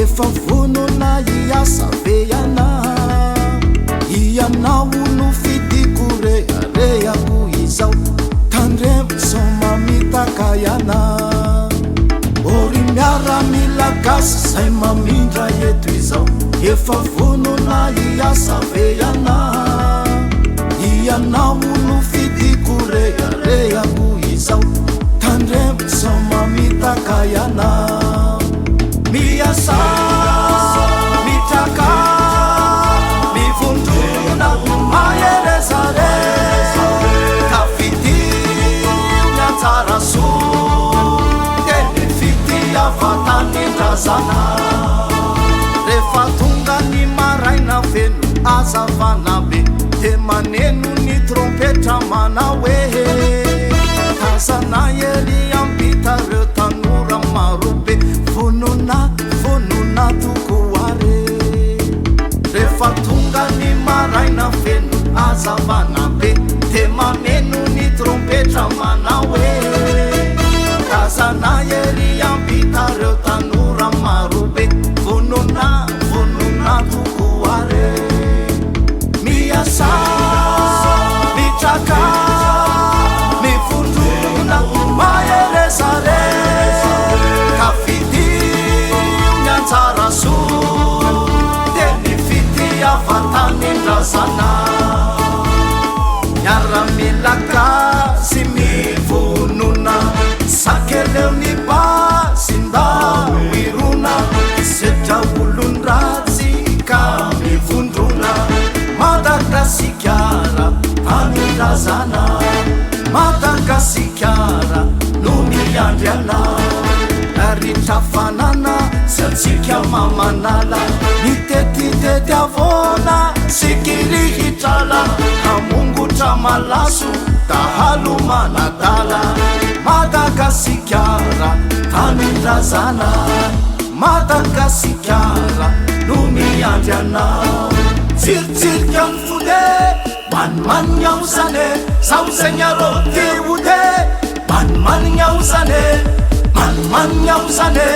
efa vonona iasa veana ianao no fidiko rehareako izao tandremo soma mitaka iana ory miara mila gasy zay mamindra eto izao efa vonona iasa veana ianao no fidiko rehareako izao tandremo soma mitaka iana miasa mitaka mivondrona maherezare tafidio miatsara soa teny fity avatanindrazana rehefa tonga ny maraina feno azavana be de maneno ny trompetra manao hoe tazana ery ambitareo tanora marobe vonona tokoare rehefa tonga ny maraina feno azavana be de mameno ny trompetra manao hoe tazana ery ambitareo tanora marobe vonona tokoare miasa mitraka mivondrona maherezare kafidio miantsara soa teny fity avatanindrazana miara-mila gasy mivonona sakeleo ny basinda irona setra olon-dratsy ka mivondrona Madagasikara tanindrazana Madagasikara no miandriana naritra fanana sy atsika mamanala mitetitety avona sikirihitrala hamongotra malaso dahalo manadala Madagasikara tanindrazana Madagasikara no miandriana tsiritsirika ny fode manimanigny aho zane zaho zegny arô ty ode manimanigny aho zane manimanigny aho zane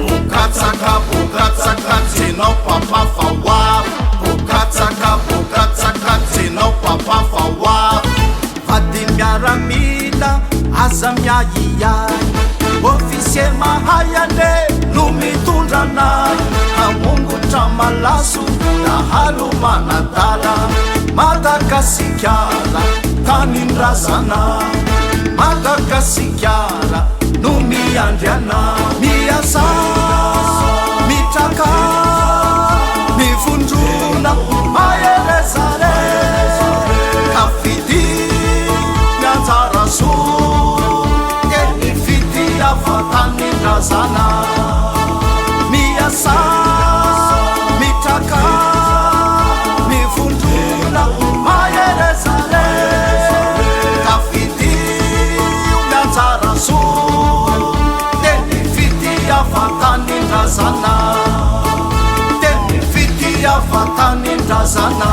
bokatsaka jenao papa fa oavo bokatsaka jenao papa fa oavo vady miaramila aza miahiay ofisie mahayane no mitondrana hamongotra malaso dahalo manadala Madagasikara tanindrazana Madagasikara no miandriana miasa mitraka mivondrona maherezare kafidio miantsara soa teny fity avatanindrazana miasa mitraka mivondrona maherezare kafidio miantsara soa teny fity avatanindrazana teny fity avatanindrazana